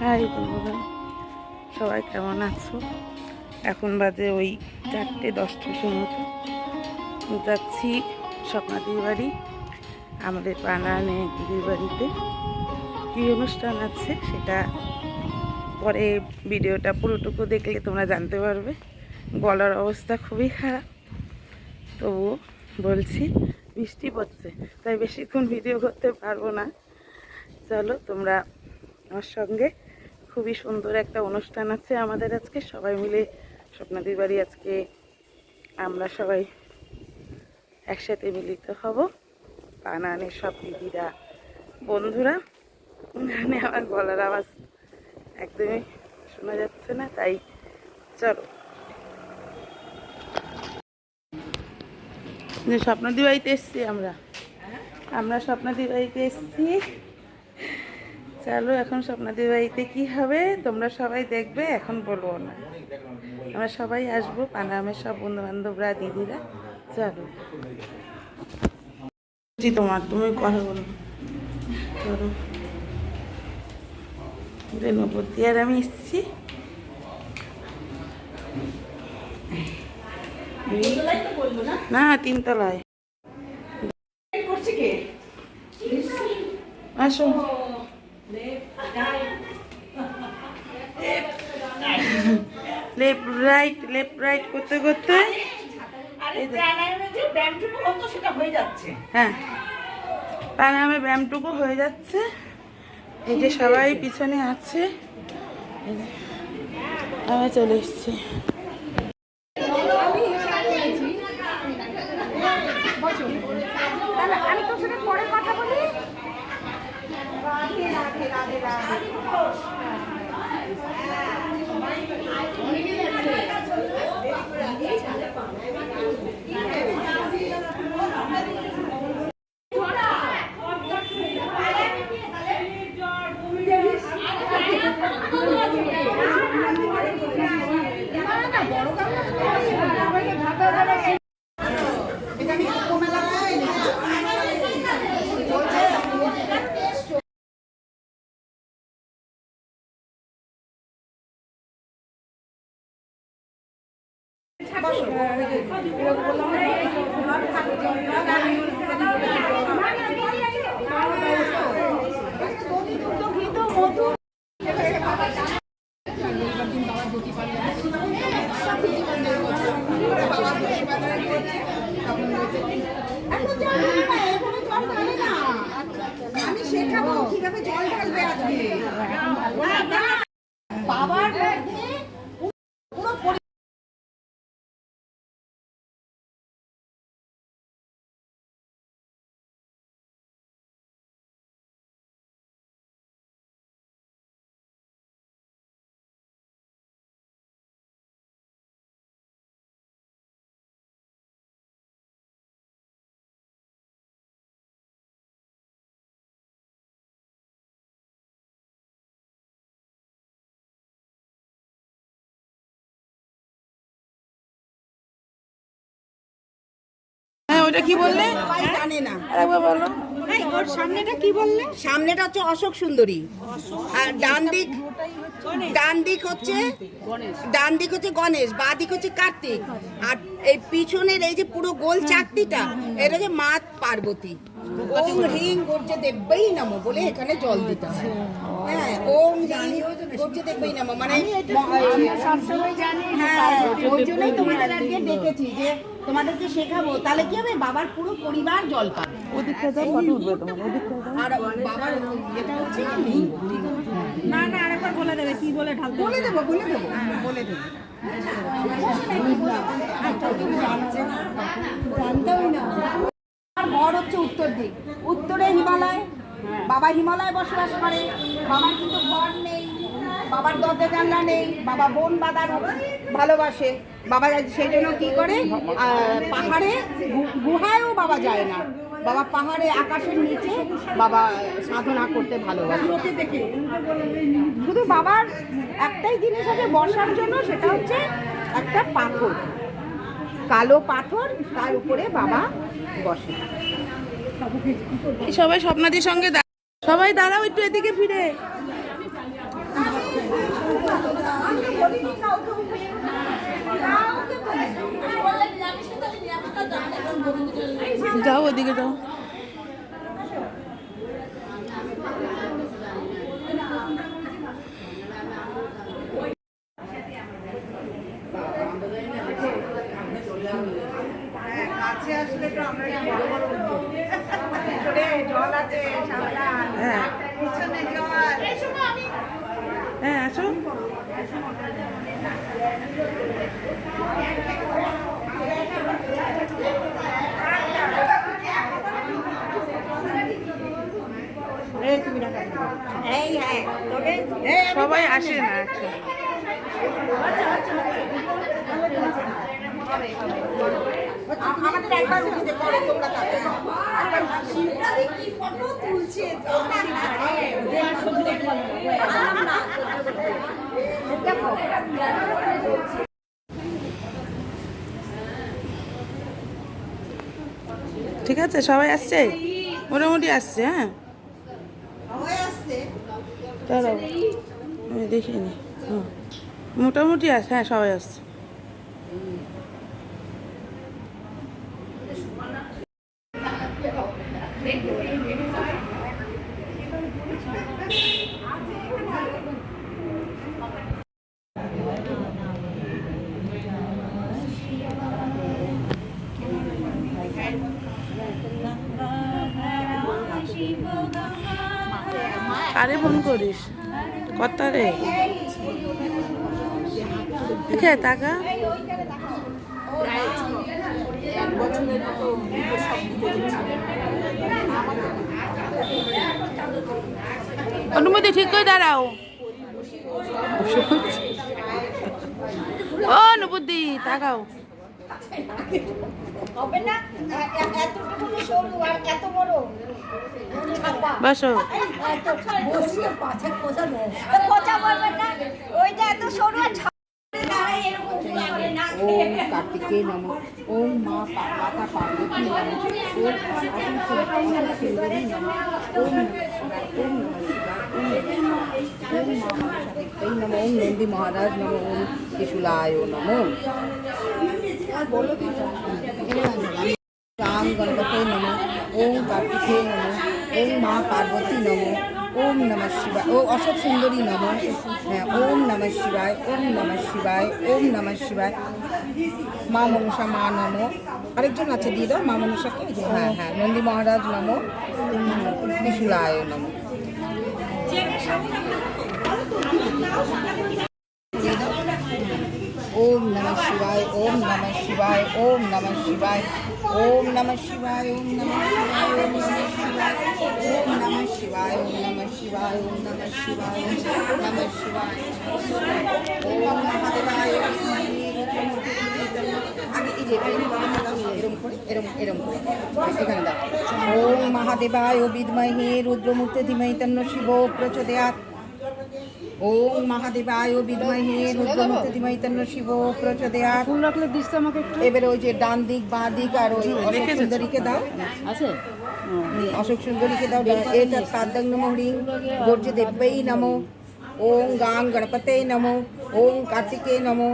High বন্ধুরা, সবাই কেমন আছো? এখন বাজে ওই 4:10 মতো। যাচ্ছি স্বপ্নাদির বাড়ি, আমাদের পানানে দিদির বাড়িতে। কী অনুষ্ঠান আছে সেটা পরে ভিডিওটা পুরোটুকু দেখলে তোমরা জানতে পারবে। গলার অবস্থা খুবই খারাপ, তবুও বলছি। বৃষ্টি পড়ছে তাই বেশিক্ষণ ভিডিও করতে পারবো না। চলো তোমরা আমার সঙ্গে। খুবই সুন্দর একটা অনুষ্ঠান আছে আমাদের আজকে, সবাই মিলে স্বপ্নাদির বাড়ি আজকে আমরা সবাই একসাথে মিলিত হব। পানানের সব দিদিরা, বন্ধুরা। মানে আমার গলার আওয়াজ একদমই শোনা যাচ্ছে না, তাই চলো। স্বপ্নাদির বাড়িতে এসছি আমরা স্বপ্নাদির বাড়িতে এসছি। চলো এখন স্বপ্নাদির বাড়িতে কী হবে তোমরা সবাই দেখবে, এখন বলবো না। আমরা সবাই আসবো, পানামের সব বন্ধু বান্ধবরা, দিদিরা। চলো তুমি কথা বলো। চলো রেণুপতি আর আমি এসছি। না, 3 তলায়। আসো। লেফট রাইট করতে করতে হ্যাঁ, প্রাণায়ামে ব্যায়ামটুকু হয়ে যাচ্ছে। এই যে সবাই পিছনে আছে, আমি চলে এসছি। আমি তোর সাথে পরে কথা বলি। আমি শেখাবো কিভাবে জল ঢালবে আজকে বাবার ওটা কি বললে? জানে না। বলো। ওর সামনেটা কি বললে? সামনেটা হচ্ছে অশোক সুন্দরী, আর ডান দিক হচ্ছে গণেশ, বাঁ দিক হচ্ছে কার্তিক, আর এই পিছনের এই যে পুরো গোল চাকতিটা এটা হচ্ছে মা পার্বতী। ওম হ্রিং গর্জে দেব্যই নমঃ বলে এখানে জল দিতে হয়। হ্যাঁ, ওম হ্রিং গর্জে দেব্যই নমঃ মানে সবসময় জানি। হ্যাঁ, ওই জন্যই তোমাদের আজকে ডেকেছি যে তোমাদেরকে শেখাবো, তাহলে কি হবে বাবার পুরো পরিবার জল পাবে। আর বাবার যেটা হচ্ছে না আরেকবার বলে দেবে কি বলে ঢালতে বলে দেবো আমার ঘর হচ্ছে উত্তর দিক, উত্তরে হিমালয়। বাবা হিমালয় বসবাস করে, বাবার কিন্তু ঘর নেই, বাবার দরজা জানলা নেই, বাবা বন বাঁধার ভালোবাসে। বাবা সেই জন্য কি করে, পাহাড়ে গুহায়ও বাবা যায় না, বাবা পাহাড়ে আকাশের নিচে বাবা সাধনা করতে ভালোবাসে। শুধু বাবার একটাই জিনিস আছে বসার জন্য, সেটা হচ্ছে একটা পাথর, কালো পাথর, তার উপরে বাবা বসে। সবাই স্বপ্নাদির সঙ্গে সবাই দাঁড়াও একটু এদিকে ফিরে। আমি তো বলিনি কাউকে যাও ওদিকে যাও। কাছে আসলে তো আমরা বড় বড় জল আছে সাবধান, হ্যাঁ পিছনে জল। হ্যাঁ আসো। এই হ্যাঁ তবে সবাই আসে না আচ্ছা। আমাদের একবার উঠে পরে তোমরা যাবে শিবরাদি কি ফটো তুলছে ঠিক আছে সবাই আসছে, মোটামুটি আসছে। হ্যাঁ চলো আমি দেখিনি। মোটামুটি আসছে, হ্যাঁ সবাই আসছে। কারে ফোন করিস? কত রে দেখে টাকা অনুমতি ঠিক করে দাঁড়াও। ও অনুবুদ্ধি তাকাও। হবে না এতটুকু সরু আর এত বড় বসো। কথা বলবেন না, ওইটা এত সরু আর ओम कार्तिकेय नमः। ओम माँ माता पार्वती नमः। ओम सुंदरी नमः। ओम नमः। ओम नंदी महाराज नमः। ओम त्रिशूलाय नमः। राम गणपते नमः। ओम कार्तिकेय नमः। ओम माँ पार्वती नमः। ओम नमः शिवाय। ओ अशोक सुंदरी नमः। ओम नमः शिवाय। ओम नमः शिवाय। ओम नमः शिवाय। মা মনসা মা নমো। আরেকজন আছে দিয়ে দাও মা মনসাকে। হ্যাঁ হ্যাঁ নন্দী মহারাজ নমো। ত্রিশূলায় নমো। ओम नमः शिवाय। ओम नमः शिवाय। ओम नमः शिवाय। ओम नमः शिवाय। ओम नमः शिवाय। ओम नमः शिवाय। ओम नमः शिवाय। ओम नमः शिवाय। ओम नमः शिवाय। ओम महादेवाय। আগে এই যে এরম করে এরম করে এখানে দাও। ওম মহাদেবায় বিদ্মহে রুদ্রমূর্তে ধীমহি তন্নো শিবো প্রচোদয়াৎ। ওম মহাদেবায় বিদ্মহে রুদ্রমূর্তে ধীমহি তন্নো শিবো প্রচোদয়াৎ। ফুল রাখলে দিস আমাকে একটু। এবারে ওই যে ডান দিক বাঁ দিক আর ওই অশোক সুন্দরীকে দাও। আছে অশোক সুন্দরীকে দাও। এটা সাদ্দাং নমঃ হরিং গর্জে দেব্যৈ নমো। ওম গাং গণপতে নমো। ওম কার্তিকেয় নমো।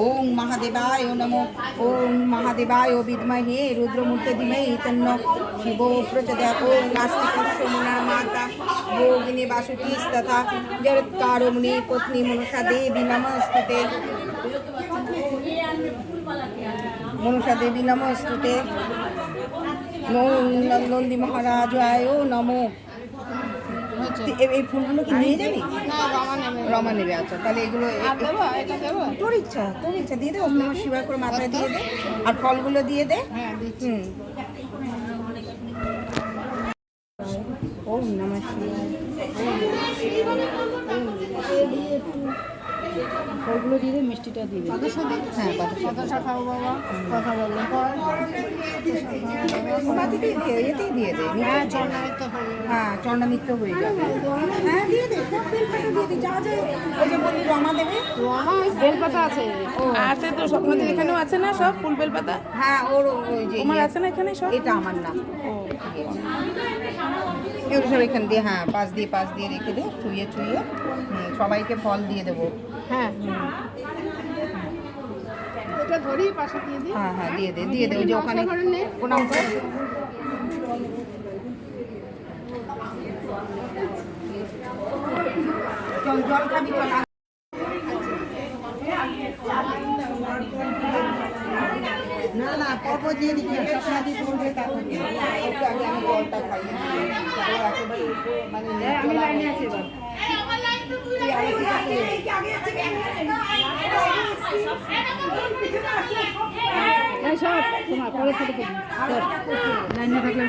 ओम महादेवाय नमो। ओम महादेवाय विद्महे रुद्रमूर्ते धीमहि तन्नो शिवो प्रचोदयात्। ओम नास्तिकस्य मुना माता भोगिनी वासुकीस्तथा जगत्कारुण्ये पत्नी मनसा देवी नमस्तुते। मनसा देवी नमस्तुते। ओम नंदी महाराजाय नमो। এই ফুলগুলো কি নিয়ে যাবি? রমা নেবে। আচ্ছা তাহলে এগুলো তোর ইচ্ছা দিয়ে দে। ওম নমঃ শিবায় করে মাথায় দিয়ে দে আর ফলগুলো দিয়ে দে। ওম নমঃ শিবায়। ফলগুলো দিয়ে দে, মিষ্টিটা দিয়ে দে। হ্যাঁ বাতাসা খাও বাবা। কথা বলো বাতিতেই দিয়ে এতেই দিয়ে দে। হ্যাঁ চন্ডামিত্র হয়ে যাবে। হ্যাঁ দিয়ে দে সব বেলপাতা দিয়ে দে। যা যা ওই যে বলি রমা দেবে। রমা বেলপাতা আছে। ও আছে তো স্বপ্নদের এখানেও আছে না সব ফুল বেলপাতা? হ্যাঁ ওর ওই যে আমার আছে না এখানে সব? এটা আমার নাম। ও এগুলো সব এখান দিয়ে, হ্যাঁ পাশ দিয়ে রেখে দে, ছুঁয়ে সবাইকে ফল দিয়ে দেবো। হ্যাঁ এটা ধরি পাশে দিয়ে দিই। হ্যাঁ হ্যাঁ দিয়ে দে ওই যে ওখানে প্রণাম কর। জল খাবি চল। না না পরপর দিয়ে দিবি, সবসময় দিয়ে তুলবে তারপর আগে আমি জলটা খাইয়ে একেবারে মানে আমি লাইনে আছি এবার। সব তোমার পরে ফটো করবি লাইনে থাকলে